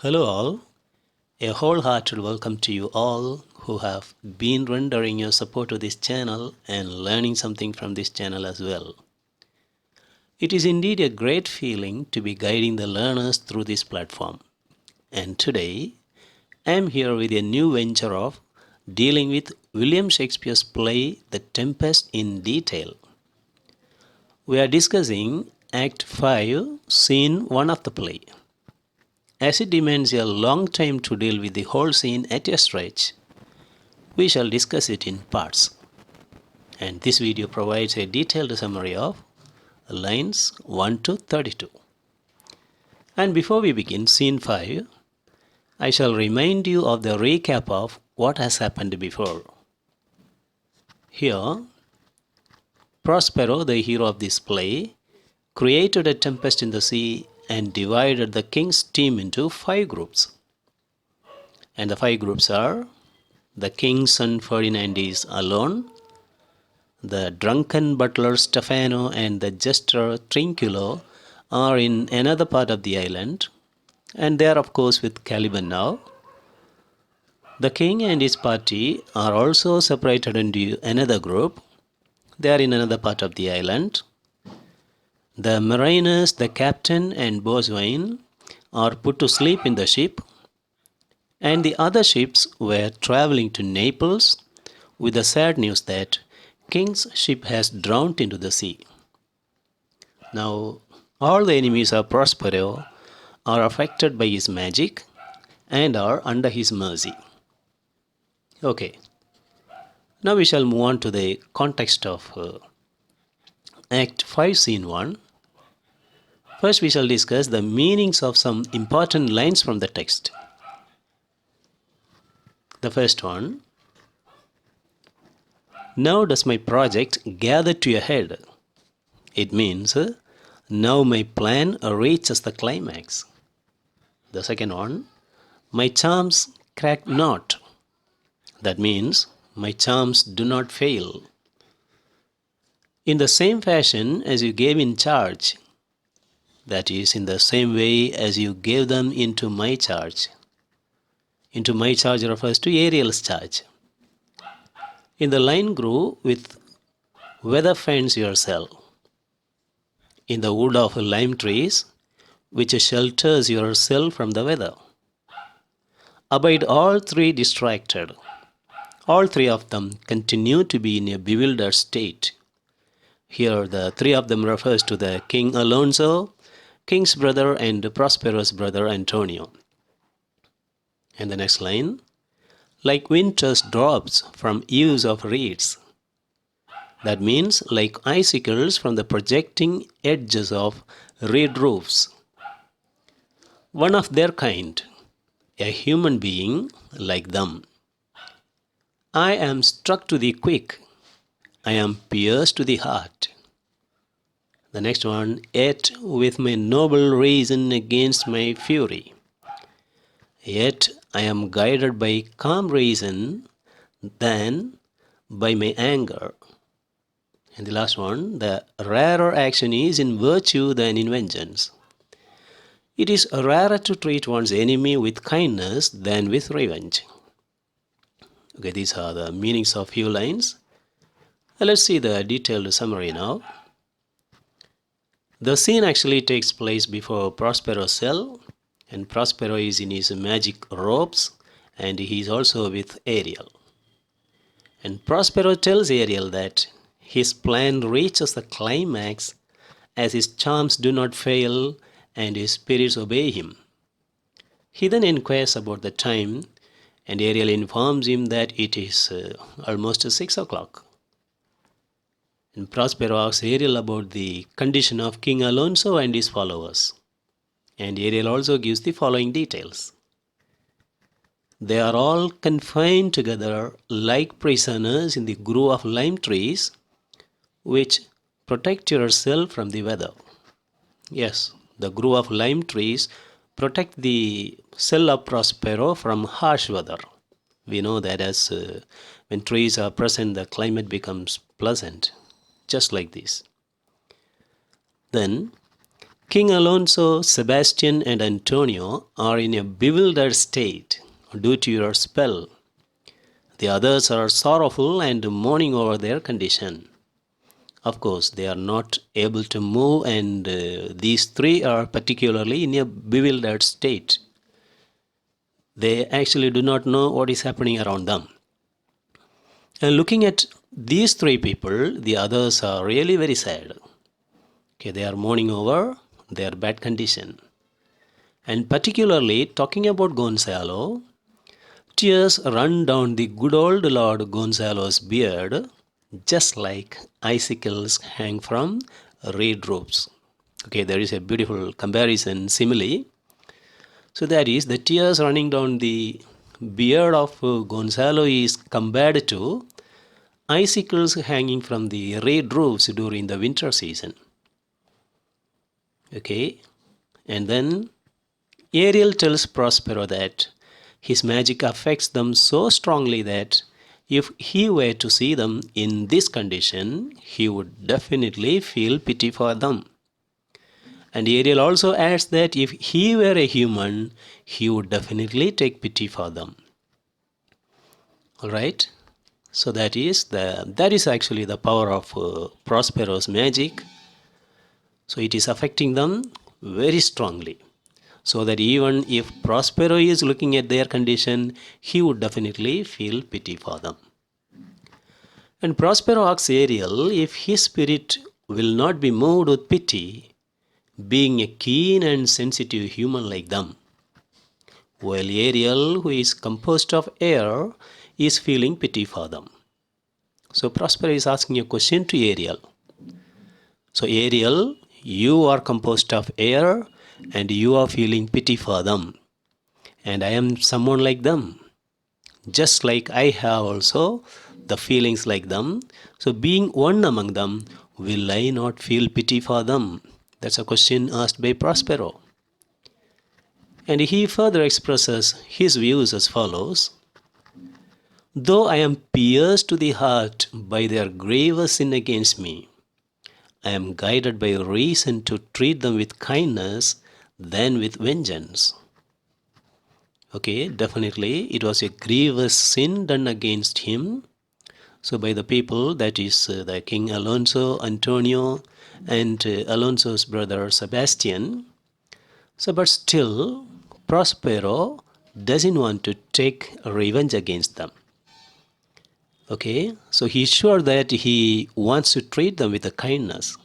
Hello all, a wholehearted welcome to you all who have been rendering your support to this channel and learning something from this channel as well. It is indeed a great feeling to be guiding the learners through this platform. And today, I am here with a new venture of dealing with William Shakespeare's play The Tempest in detail. We are discussing Act 5, Scene 1 of the play. As it demands a long time to deal with the whole scene at a stretch, we shall discuss it in parts. And this video provides a detailed summary of lines 1 to 32. And before we begin Scene 5, I shall remind you of the recap of what has happened before. Here, Prospero, the hero of this play, created a tempest in the sea and divided the king's team into 5 groups. And the 5 groups are: the king's son Ferdinand is alone, the drunken butler Stefano and the jester Trinculo are in another part of the island, and they are of course with Caliban now. The king and his party are also separated into another group. They are in another part of the island. The mariners, the captain and boatswain are put to sleep in the ship, and the other ships were traveling to Naples with the sad news that king's ship has drowned into the sea. Now, all the enemies of Prospero are affected by his magic and are under his mercy. Okay, now we shall move on to the context of Act 5, Scene 1. First, we shall discuss the meanings of some important lines from the text. The first one: now does my project gather to a head. It means now my plan reaches the climax. The second one: my charms crack not. That means my charms do not fail. In the same fashion as you gave in charge, that is, in the same way as you gave them into my charge. Into my charge refers to Ariel's charge. In the line grew with weather fends yourself. In the wood of lime trees, which shelters yourself from the weather. Abide all 3 distracted. All 3 of them continue to be in a bewildered state. Here the 3 of them refers to the King Alonso, King's brother and Prospero's brother Antonio. And the next line: like winter's drops from eaves of reeds. That means like icicles from the projecting edges of reed roofs. One of their kind, a human being like them. I am struck to the quick, I am pierced to the heart. The next one: yet with my noble reason against my fury. Yet I am guided by calm reason than by my anger. And the last one: the rarer action is in virtue than in vengeance. It is rarer to treat one's enemy with kindness than with revenge. Okay, these are the meanings of few lines. Let's see the detailed summary now. The scene actually takes place before Prospero's cell, and Prospero is in his magic robes, and he is also with Ariel. And Prospero tells Ariel that his plan reaches the climax as his charms do not fail and his spirits obey him. He then inquires about the time, and Ariel informs him that it is almost 6 o'clock. And Prospero asks Ariel about the condition of King Alonso and his followers. And Ariel also gives the following details. They are all confined together like prisoners in the grove of lime trees, which protect yourself from the weather. Yes, the grove of lime trees protect the cell of Prospero from harsh weather. We know that as when trees are present, the climate becomes pleasant. Just like this. Then King Alonso, Sebastian, and Antonio are in a bewildered state due to your spell. The others are sorrowful and mourning over their condition. Of course, they are not able to move, and these three are particularly in a bewildered state. They actually do not know what is happening around them. And looking at these three people, the others are really very sad. Okay, they are mourning over their bad condition. And particularly talking about Gonzalo, tears run down the good old Lord Gonzalo's beard, just like icicles hang from reed ropes. Okay, there is a beautiful comparison, simile. So that is, the tears running down the beard of Gonzalo is compared to icicles hanging from the reed roofs during the winter season. Okay, and then Ariel tells Prospero that his magic affects them so strongly that if he were to see them in this condition, he would definitely feel pity for them. And Ariel also adds that if he were a human, he would definitely take pity for them. Alright, so that is actually the power of Prospero's magic. So it is affecting them very strongly. So that even if Prospero is looking at their condition, he would definitely feel pity for them. And Prospero asks Ariel if his spirit will not be moved with pity, being a keen and sensitive human like them. While Ariel, who is composed of air, is feeling pity for them. So Prospero is asking a question to Ariel. So Ariel, you are composed of air and you are feeling pity for them. And I am someone like them. Just like I have also the feelings like them. So being one among them, will I not feel pity for them? That's a question asked by Prospero. And he further expresses his views as follows. Though I am pierced to the heart by their grievous sin against me, I am guided by reason to treat them with kindness than with vengeance. Okay, definitely it was a grievous sin done against him. So by the people, that is the King Alonso, Antonio, and Alonso's brother Sebastian. So but still, Prospero doesn't want to take revenge against them. Okay, so he's sure that he wants to treat them with a kindness.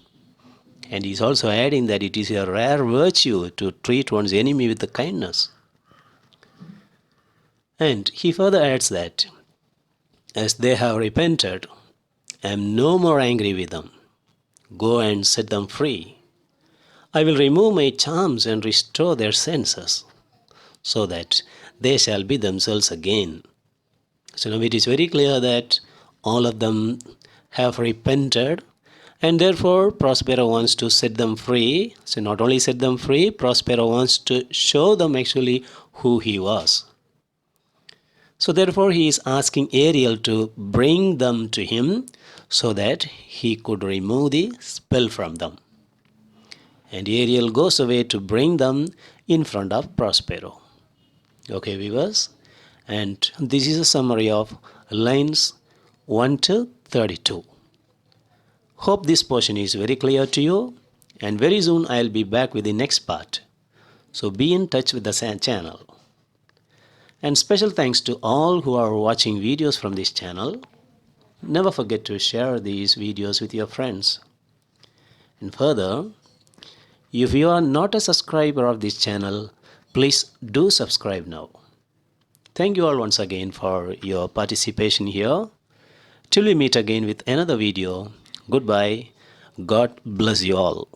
And he's also adding that it is a rare virtue to treat one's enemy with a kindness. And he further adds that, as they have repented, I am no more angry with them. Go and set them free. I will remove my charms and restore their senses, so that they shall be themselves again. So now it is very clear that all of them have repented, and therefore Prospero wants to set them free. So not only set them free, Prospero wants to show them actually who he was. So therefore he is asking Ariel to bring them to him so that he could remove the spell from them. And Ariel goes away to bring them in front of Prospero. Okay, viewers, and this is a summary of lines 1 to 32. Hope this portion is very clear to you, and very soon I'll be back with the next part. So be in touch with the channel. And special thanks to all who are watching videos from this channel. Never forget to share these videos with your friends. And further, if you are not a subscriber of this channel, please do subscribe now. Thank you all once again for your participation here. Till we meet again with another video, goodbye. God bless you all.